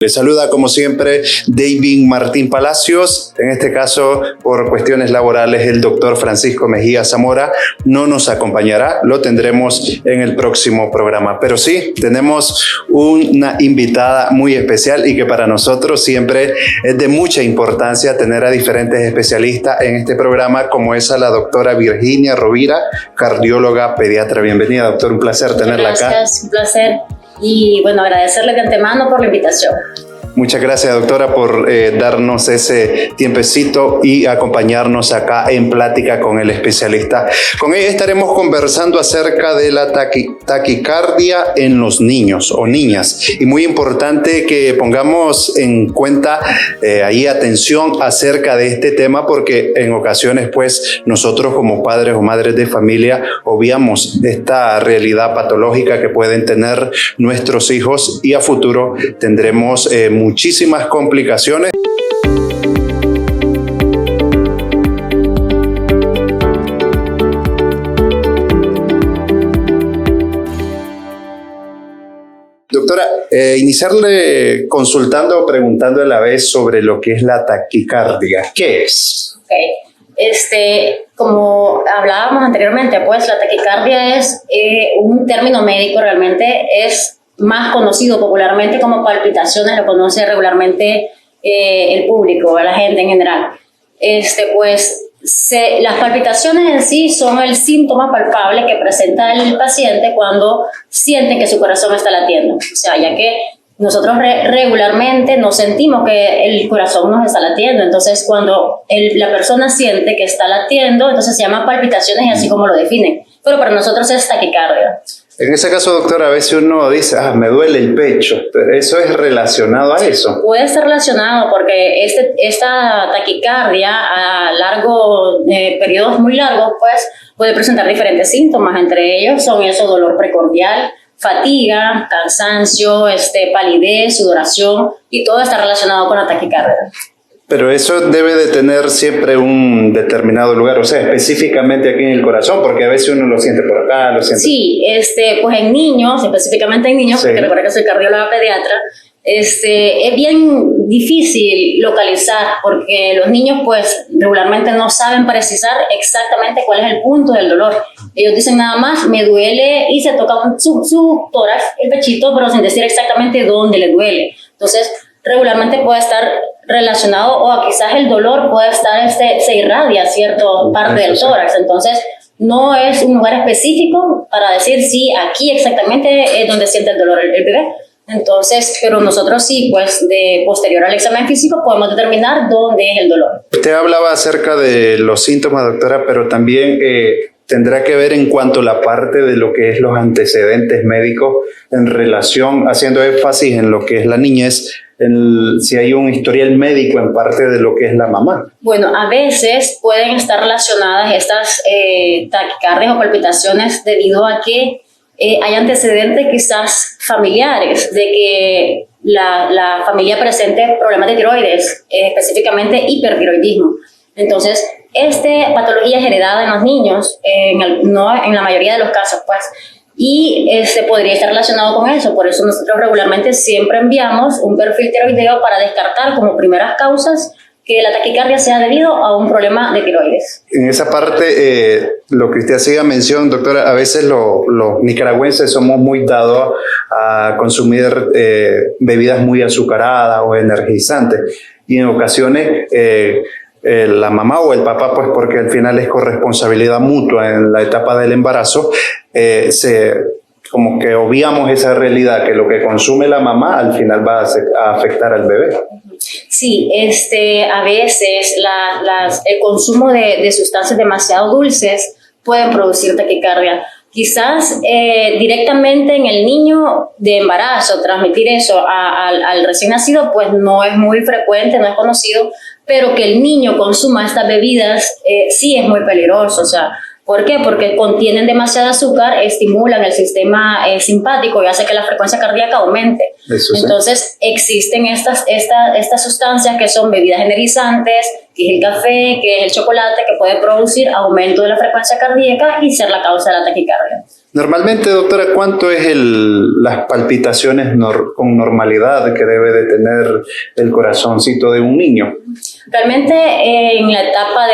Les saluda como siempre David Martín Palacios. En este caso, por cuestiones laborales, el doctor Francisco Mejía Zamora no nos acompañará. Lo tendremos en el próximo programa. Pero sí, tenemos una invitada muy especial y que para nosotros siempre es de mucha importancia tener a diferentes especialistas en este programa, como es a la doctora Virginia Rovira, cardióloga pediatra. Bienvenida, doctor. Un placer tenerla acá. Gracias, un placer. Y bueno, agradecerle de antemano por la invitación. Muchas gracias, doctora, por darnos ese tiempecito y acompañarnos acá en plática con el especialista. Con ella estaremos conversando acerca de la taquicardia en los niños o niñas. Y muy importante que pongamos en cuenta ahí atención acerca de este tema, porque en ocasiones pues nosotros como padres o madres de familia obviamos esta realidad patológica que pueden tener nuestros hijos y a futuro tendremos muchísimas complicaciones. Doctora, iniciarle consultando o preguntando a la vez sobre lo que es la taquicardia. ¿Qué es? Como hablábamos anteriormente, pues la taquicardia es un término médico, realmente es más conocido popularmente como palpitaciones, lo conoce regularmente el público, la gente en general. Las palpitaciones en sí son el síntoma palpable que presenta el paciente cuando siente que su corazón está latiendo. O sea, ya que nosotros regularmente nos sentimos que el corazón nos está latiendo, entonces cuando la persona siente que está latiendo, entonces se llama palpitaciones y así como lo definen. Pero para nosotros es taquicardia. En ese caso, doctor, a veces uno dice, me duele el pecho, pero ¿eso es relacionado a eso? Puede estar relacionado porque esta taquicardia a periodos muy largos, pues puede presentar diferentes síntomas. Entre ellos son dolor precordial, fatiga, cansancio, palidez, sudoración, y todo está relacionado con la taquicardia. Pero eso debe de tener siempre un determinado lugar, o sea, específicamente aquí en el corazón, porque a veces uno lo siente por acá, lo siente... Sí, pues en niños, específicamente en niños, sí, porque recuerda que soy cardióloga pediatra, es bien difícil localizar, porque los niños pues regularmente no saben precisar exactamente cuál es el punto del dolor. Ellos dicen nada más, me duele, y se toca su tórax, el pechito, pero sin decir exactamente dónde le duele. Entonces, regularmente puede estar relacionado, o quizás el dolor puede estar, se irradia cierta parte del tórax. Entonces, no es un lugar específico para decir sí, aquí exactamente es donde siente el dolor el bebé. Entonces, pero nosotros sí, pues posterior al examen físico podemos determinar dónde es el dolor. Usted hablaba acerca de los síntomas, doctora, pero también tendrá que ver en cuanto a la parte de lo que es los antecedentes médicos en relación, haciendo énfasis en lo que es la niñez, si hay un historial médico en parte de lo que es la mamá. Bueno, a veces pueden estar relacionadas estas taquicardias o palpitaciones debido a que hay antecedentes quizás familiares de que la familia presente problemas de tiroides, específicamente hipertiroidismo. Entonces, patología es heredada en los niños, no en la mayoría de los casos, pues, y podría estar relacionado con eso. Por eso nosotros regularmente siempre enviamos un perfil tiroideo para descartar como primeras causas que la taquicardia sea debido a un problema de tiroides. En esa parte, lo que usted hacía mención, doctora, a veces los nicaragüenses somos muy dados a consumir bebidas muy azucaradas o energizantes, y en ocasiones la mamá o el papá, pues porque al final es corresponsabilidad mutua en la etapa del embarazo, como que obviamos esa realidad, que lo que consume la mamá al final va a afectar al bebé. Sí, a veces el consumo de sustancias demasiado dulces pueden producir taquicardia. Quizás directamente en el niño de embarazo transmitir eso al recién nacido pues no es muy frecuente, no es conocido, pero que el niño consuma estas bebidas sí es muy peligroso. O sea, ¿por qué? Porque contienen demasiado azúcar, estimulan el sistema simpático y hace que la frecuencia cardíaca aumente. Eso sí. Entonces existen estas sustancias que son bebidas energizantes, que es el café, que es el chocolate, que puede producir aumento de la frecuencia cardíaca y ser la causa de la taquicardia. Normalmente, doctora, ¿cuánto es las palpitaciones con normalidad que debe de tener el corazoncito de un niño? Realmente en la etapa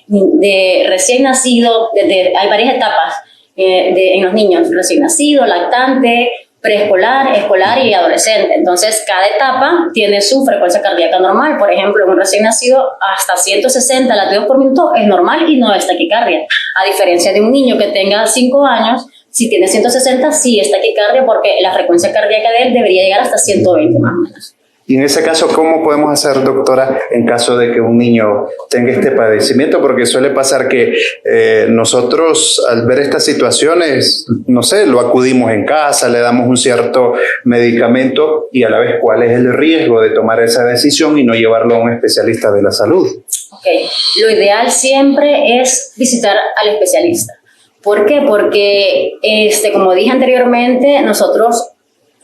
de recién nacido, hay varias etapas en los niños, recién nacido, lactante, preescolar, escolar y adolescente. Entonces, cada etapa tiene su frecuencia cardíaca normal. Por ejemplo, en un recién nacido, hasta 160 latidos por minuto es normal y no es taquicardia. A diferencia de un niño que tenga 5 años, si tiene 160, sí es taquicardia porque la frecuencia cardíaca de él debería llegar hasta 120 más o menos. Y en ese caso, ¿cómo podemos hacer, doctora, en caso de que un niño tenga este padecimiento? Porque suele pasar que nosotros, al ver estas situaciones, no sé, lo acudimos en casa, le damos un cierto medicamento y a la vez, ¿cuál es el riesgo de tomar esa decisión y no llevarlo a un especialista de la salud? Ok, lo ideal siempre es visitar al especialista. ¿Por qué? Porque, como dije anteriormente, nosotros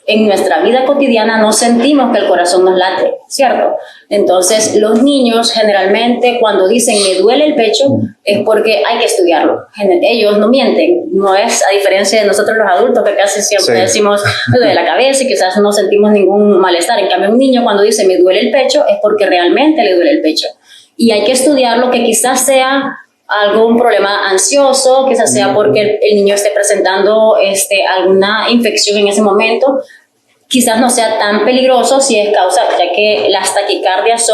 en nuestra vida cotidiana no sentimos que el corazón nos late, ¿cierto? Entonces, los niños generalmente cuando dicen me duele el pecho es porque hay que estudiarlo. Ellos no mienten, no es a diferencia de nosotros los adultos que casi siempre decimos me duele la cabeza y quizás no sentimos ningún malestar. En cambio, un niño cuando dice me duele el pecho es porque realmente le duele el pecho. Y hay que estudiarlo, que quizás sea algún problema ansioso, quizás sea porque el niño esté presentando alguna infección en ese momento. Quizás no sea tan peligroso si es causa, ya que las taquicardias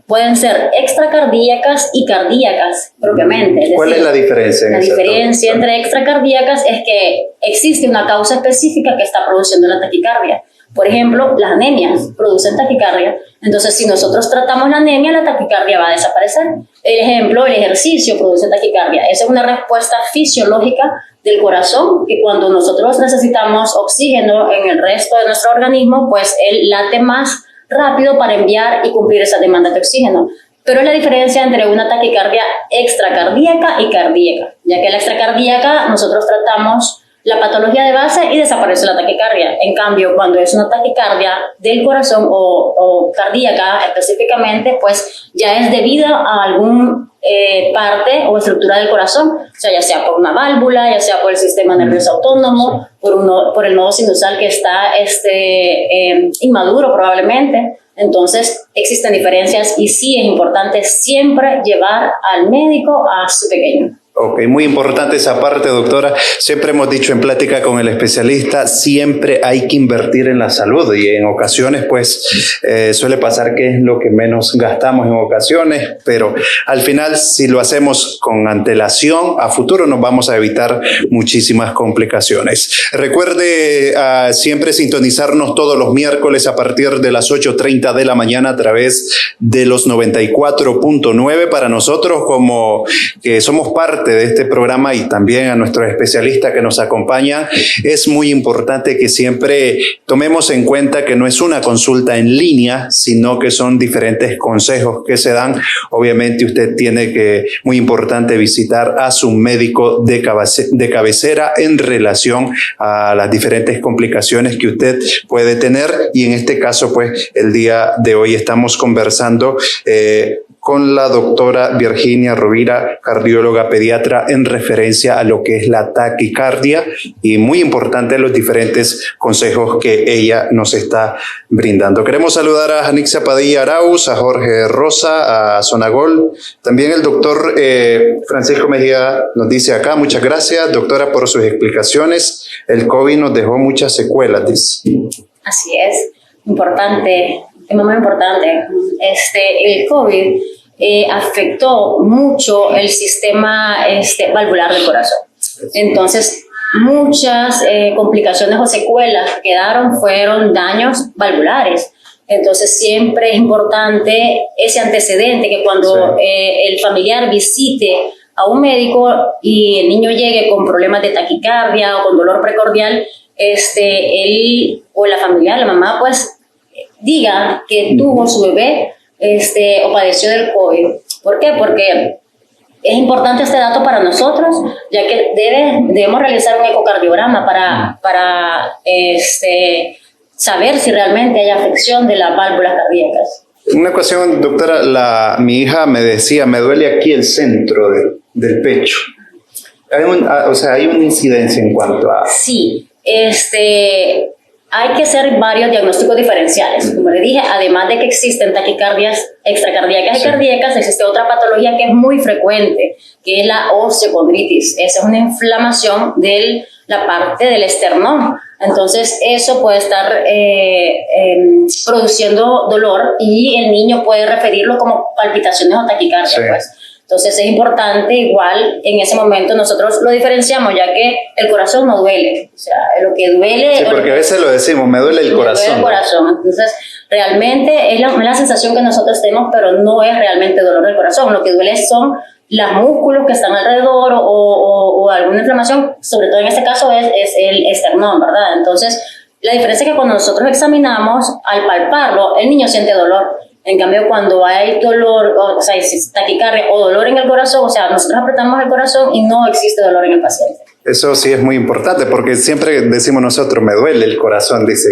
pueden ser extracardíacas y cardíacas propiamente. Es decir, ¿cuál es la diferencia? La diferencia entre extracardíacas es que existe una causa específica que está produciendo la taquicardia. Por ejemplo, las anemias producen taquicardia. Entonces, si nosotros tratamos la anemia, la taquicardia va a desaparecer. El ejemplo, el ejercicio produce taquicardia. Esa es una respuesta fisiológica del corazón, que cuando nosotros necesitamos oxígeno en el resto de nuestro organismo, pues él late más rápido para enviar y cumplir esa demanda de oxígeno. Pero es la diferencia entre una taquicardia extracardíaca y cardíaca, ya que la extracardíaca nosotros tratamos la patología de base y desaparece la taquicardia. En cambio, cuando es una taquicardia del corazón o cardíaca específicamente, pues ya es debido a algún parte o estructura del corazón, o sea, ya sea por una válvula, ya sea por el sistema nervioso autónomo, por el nodo sinusal que está inmaduro probablemente. Entonces, existen diferencias y sí es importante siempre llevar al médico a su pequeño. Ok, muy importante esa parte, doctora. Siempre hemos dicho en plática con el especialista, siempre hay que invertir en la salud y en ocasiones pues suele pasar que es lo que menos gastamos en ocasiones, pero al final si lo hacemos con antelación, a futuro nos vamos a evitar muchísimas complicaciones. Recuerde siempre sintonizarnos todos los miércoles a partir de las 8:30 de la mañana a través de los 94.9 para nosotros como que somos parte de este programa y también a nuestros especialistas que nos acompañan. Es muy importante que siempre tomemos en cuenta que no es una consulta en línea, sino que son diferentes consejos que se dan. Obviamente usted tiene que, muy importante, visitar a su médico de cabecera en relación a las diferentes complicaciones que usted puede tener y en este caso pues el día de hoy estamos conversando con la doctora Virginia Rovira, cardióloga pediatra, en referencia a lo que es la taquicardia y muy importante los diferentes consejos que ella nos está brindando. Queremos saludar a Janixia Padilla Arauz, a Jorge Rosa, a Sonagol. También el doctor Francisco Mejía nos dice acá, muchas gracias, doctora, por sus explicaciones. El COVID nos dejó muchas secuelas, dice. Así es, importante, tema muy importante. El COVID afectó mucho el sistema valvular del corazón. Entonces, muchas complicaciones o secuelas que quedaron fueron daños valvulares. Entonces, siempre es importante ese antecedente, que cuando el familiar visite a un médico y el niño llegue con problemas de taquicardia o con dolor precordial, él o la familiar, la mamá, pues diga que tuvo su bebé o padeció del COVID. ¿Por qué? Porque es importante este dato para nosotros, ya que debemos realizar un ecocardiograma para saber si realmente hay afección de las válvulas cardíacas. Una ocasión, doctora, mi hija me decía, me duele aquí el centro del pecho. Hay una incidencia en cuanto a... Sí, hay que hacer varios diagnósticos diferenciales. Como le dije, además de que existen taquicardias extracardíacas y cardíacas, existe otra patología que es muy frecuente, que es la osteocondritis. Esa es una inflamación de la parte del esternón. Entonces, eso puede estar produciendo dolor y el niño puede referirlo como palpitaciones o taquicardia, Sí. pues. Entonces es importante, igual en ese momento nosotros lo diferenciamos, ya que el corazón no duele. O sea, lo que duele... Sí, porque a veces lo decimos, me duele el corazón. Me duele el corazón. Entonces, realmente es la sensación que nosotros tenemos, pero no es realmente dolor del corazón. Lo que duele son los músculos que están alrededor o alguna inflamación, sobre todo en este caso es el esternón, ¿verdad? Entonces, la diferencia es que cuando nosotros examinamos, al palparlo, el niño siente dolor. En cambio, cuando hay dolor, o sea, taquicardia o dolor en el corazón, o sea, nosotros apretamos el corazón y no existe dolor en el paciente. Eso sí es muy importante porque siempre decimos nosotros, me duele el corazón, dice.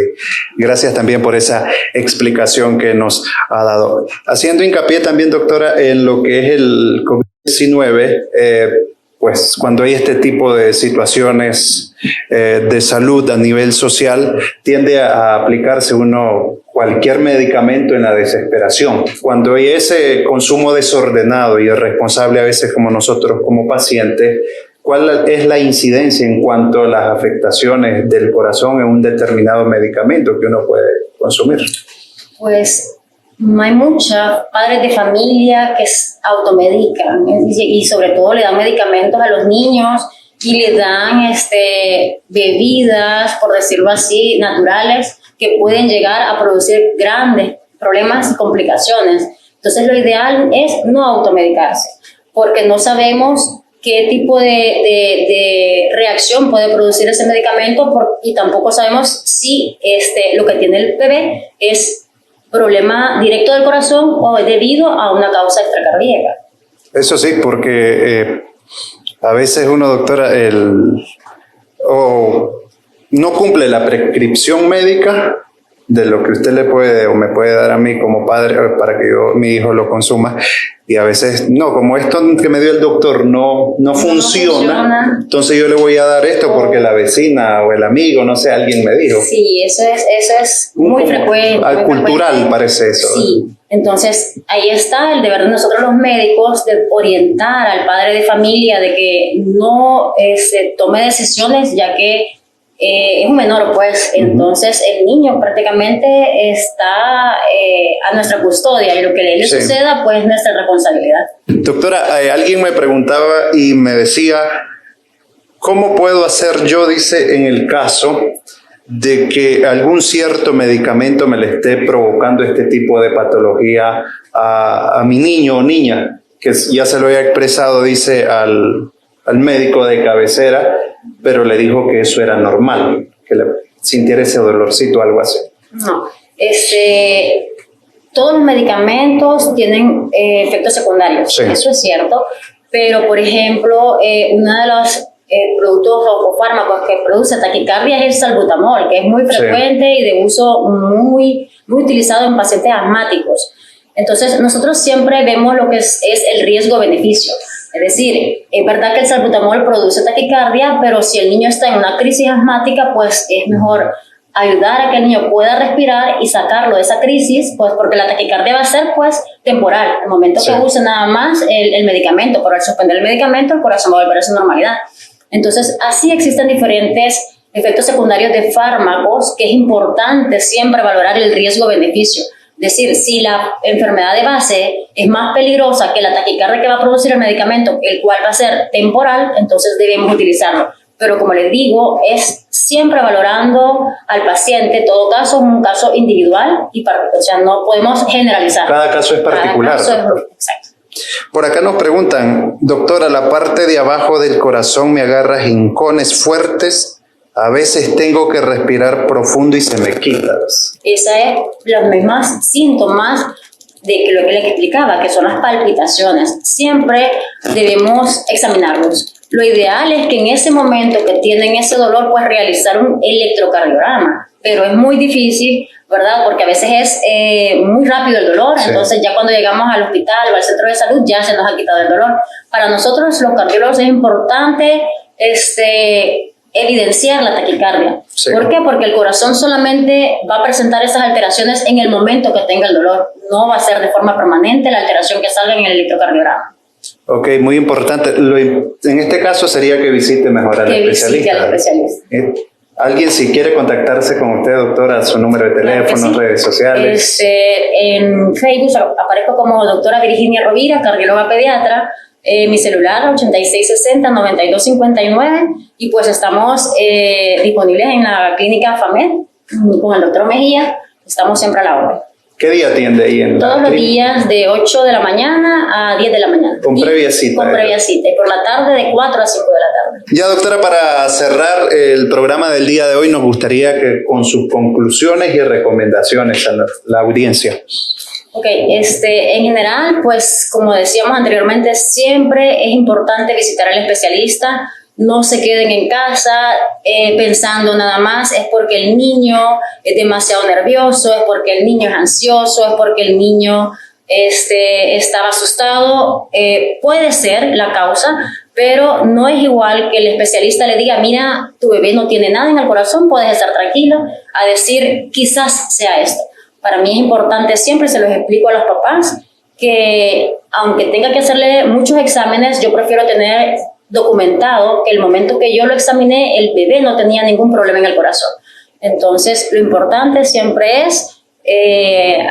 Gracias también por esa explicación que nos ha dado. Haciendo hincapié también, doctora, en lo que es el COVID-19, pues cuando hay este tipo de situaciones de salud a nivel social, tiende a aplicarse cualquier medicamento en la desesperación. Cuando hay ese consumo desordenado y irresponsable a veces como nosotros como pacientes, ¿cuál es la incidencia en cuanto a las afectaciones del corazón en un determinado medicamento que uno puede consumir? Pues hay muchos padres de familia que automedican y sobre todo le dan medicamentos a los niños y le dan bebidas, por decirlo así, naturales que pueden llegar a producir grandes problemas y complicaciones. Entonces lo ideal es no automedicarse porque no sabemos qué tipo de reacción puede producir ese medicamento y tampoco sabemos si lo que tiene el bebé es problema directo del corazón o es debido a una causa extracardíaca. Eso sí, porque a veces uno, doctora, no cumple la prescripción médica de lo que usted le puede o me puede dar a mí como padre para que mi hijo lo consuma, y a veces no, como esto que me dio el doctor no funciona, entonces yo le voy a dar esto porque la vecina o el amigo, no sé, alguien me dijo. Sí, eso es muy frecuente. Cultural frecuente. Parece eso. Sí, entonces ahí está el deber de nosotros los médicos de orientar al padre de familia de que no tome decisiones, ya que es un menor, pues. Entonces el niño prácticamente está a nuestra custodia y lo que le suceda, pues, es nuestra responsabilidad. Doctora, alguien me preguntaba y me decía, ¿cómo puedo hacer yo, dice, en el caso de que algún cierto medicamento me le esté provocando este tipo de patología a mi niño o niña? Que ya se lo había expresado, dice, al médico de cabecera, pero le dijo que eso era normal, que le sintiera ese dolorcito o algo así. No, todos los medicamentos tienen efectos secundarios, sí. Eso es cierto, pero por ejemplo, uno de los productos o fármacos que produce taquicardia es el salbutamol, que es muy frecuente, sí, y de uso muy utilizado en pacientes asmáticos. Entonces, nosotros siempre vemos lo que es el riesgo-beneficio. Es decir, es verdad que el salbutamol produce taquicardia, pero si el niño está en una crisis asmática, pues es mejor ayudar a que el niño pueda respirar y sacarlo de esa crisis, pues porque la taquicardia va a ser, pues, temporal. El momento que use nada más el medicamento, pero al suspender el medicamento, el corazón va a volver a su normalidad. Entonces, así existen diferentes efectos secundarios de fármacos que es importante siempre valorar el riesgo-beneficio. Es decir, si la enfermedad de base es más peligrosa que la taquicardia que va a producir el medicamento, el cual va a ser temporal, entonces debemos utilizarlo. Pero como les digo, es siempre valorando al paciente. Todo caso es un caso individual o sea, no podemos generalizar. Cada caso es particular. Exacto. Por acá nos preguntan, doctora, la parte de abajo del corazón me agarra jincones fuertes. A veces tengo que respirar profundo y se me quita. Esa es los mismos síntomas de lo que le explicaba, que son las palpitaciones. Siempre debemos examinarlos. Lo ideal es que en ese momento que tienen ese dolor, pues realizar un electrocardiograma, pero es muy difícil ¿verdad? Porque a veces es muy rápido el dolor, sí. Entonces ya cuando llegamos al hospital o al centro de salud ya se nos ha quitado el dolor. Para nosotros los cardiólogos es importante evidenciar la taquicardia. Sí. ¿Por qué? Porque el corazón solamente va a presentar esas alteraciones en el momento que tenga el dolor, no va a ser de forma permanente la alteración que salga en el electrocardiograma. Ok, muy importante. En este caso sería que visite mejor al especialista. Visite al especialista. Alguien, si quiere contactarse con usted, doctora, su número de teléfono, sí. Redes sociales. En Facebook aparezco como doctora Virginia Rovira, cardióloga pediatra. Mi celular 8660-9259 y pues estamos disponibles en la clínica FAMED con el doctor Mejía. Estamos siempre a la hora. ¿Qué día atiende ahí en Todos los días de 8 de la mañana a 10 de la mañana. Con previa cita. Con previa cita. Y por la tarde de 4 a 5 de la tarde. Ya, doctora, para cerrar el programa del día de hoy, nos gustaría que con sus conclusiones y recomendaciones a la audiencia. Ok, en general, pues como decíamos anteriormente, siempre es importante visitar al especialista. No se queden en casa pensando nada más, es porque el niño es demasiado nervioso, es porque el niño es ansioso, es porque el niño estaba asustado. Puede ser la causa, pero no es igual que el especialista le diga, mira, tu bebé no tiene nada en el corazón, puedes estar tranquilo, a decir, quizás sea esto. Para mí es importante, siempre se los explico a los papás, que aunque tenga que hacerle muchos exámenes, yo prefiero tener documentado que el momento que yo lo examiné, el bebé no tenía ningún problema en el corazón. Entonces, lo importante siempre es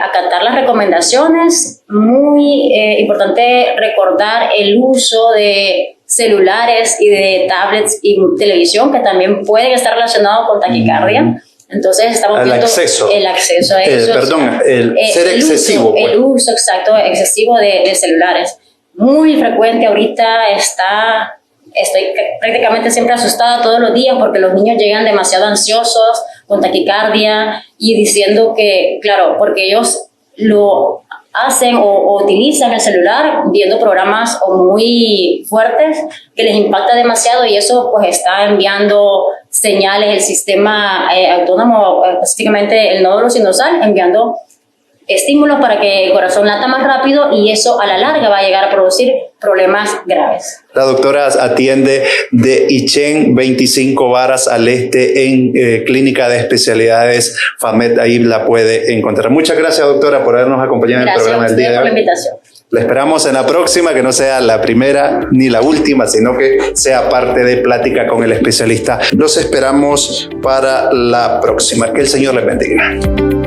acatar las recomendaciones. Muy importante recordar el uso de celulares y de tablets y televisión, que también pueden estar relacionados con taquicardia. Entonces estamos viendo el acceso a eso. Ser excesivo. El uso exacto, excesivo de celulares. Muy frecuente ahorita estoy prácticamente siempre asustada todos los días porque los niños llegan demasiado ansiosos, con taquicardia y diciendo que, claro, porque ellos lo hacen o utilizan el celular viendo programas muy fuertes que les impacta demasiado y eso pues está enviando señales, el sistema autónomo, específicamente el nódulo sinusal, enviando estímulos para que el corazón lata más rápido y eso a la larga va a llegar a producir problemas graves. La doctora atiende de Ixchen 25 Varas al Este en Clínica de Especialidades FAMED, ahí la puede encontrar. Muchas gracias, doctora, por habernos acompañado en el programa del día de hoy. Gracias por la invitación. La esperamos en la próxima, que no sea la primera ni la última, sino que sea parte de Plática con el Especialista. Los esperamos para la próxima. Que el Señor les bendiga.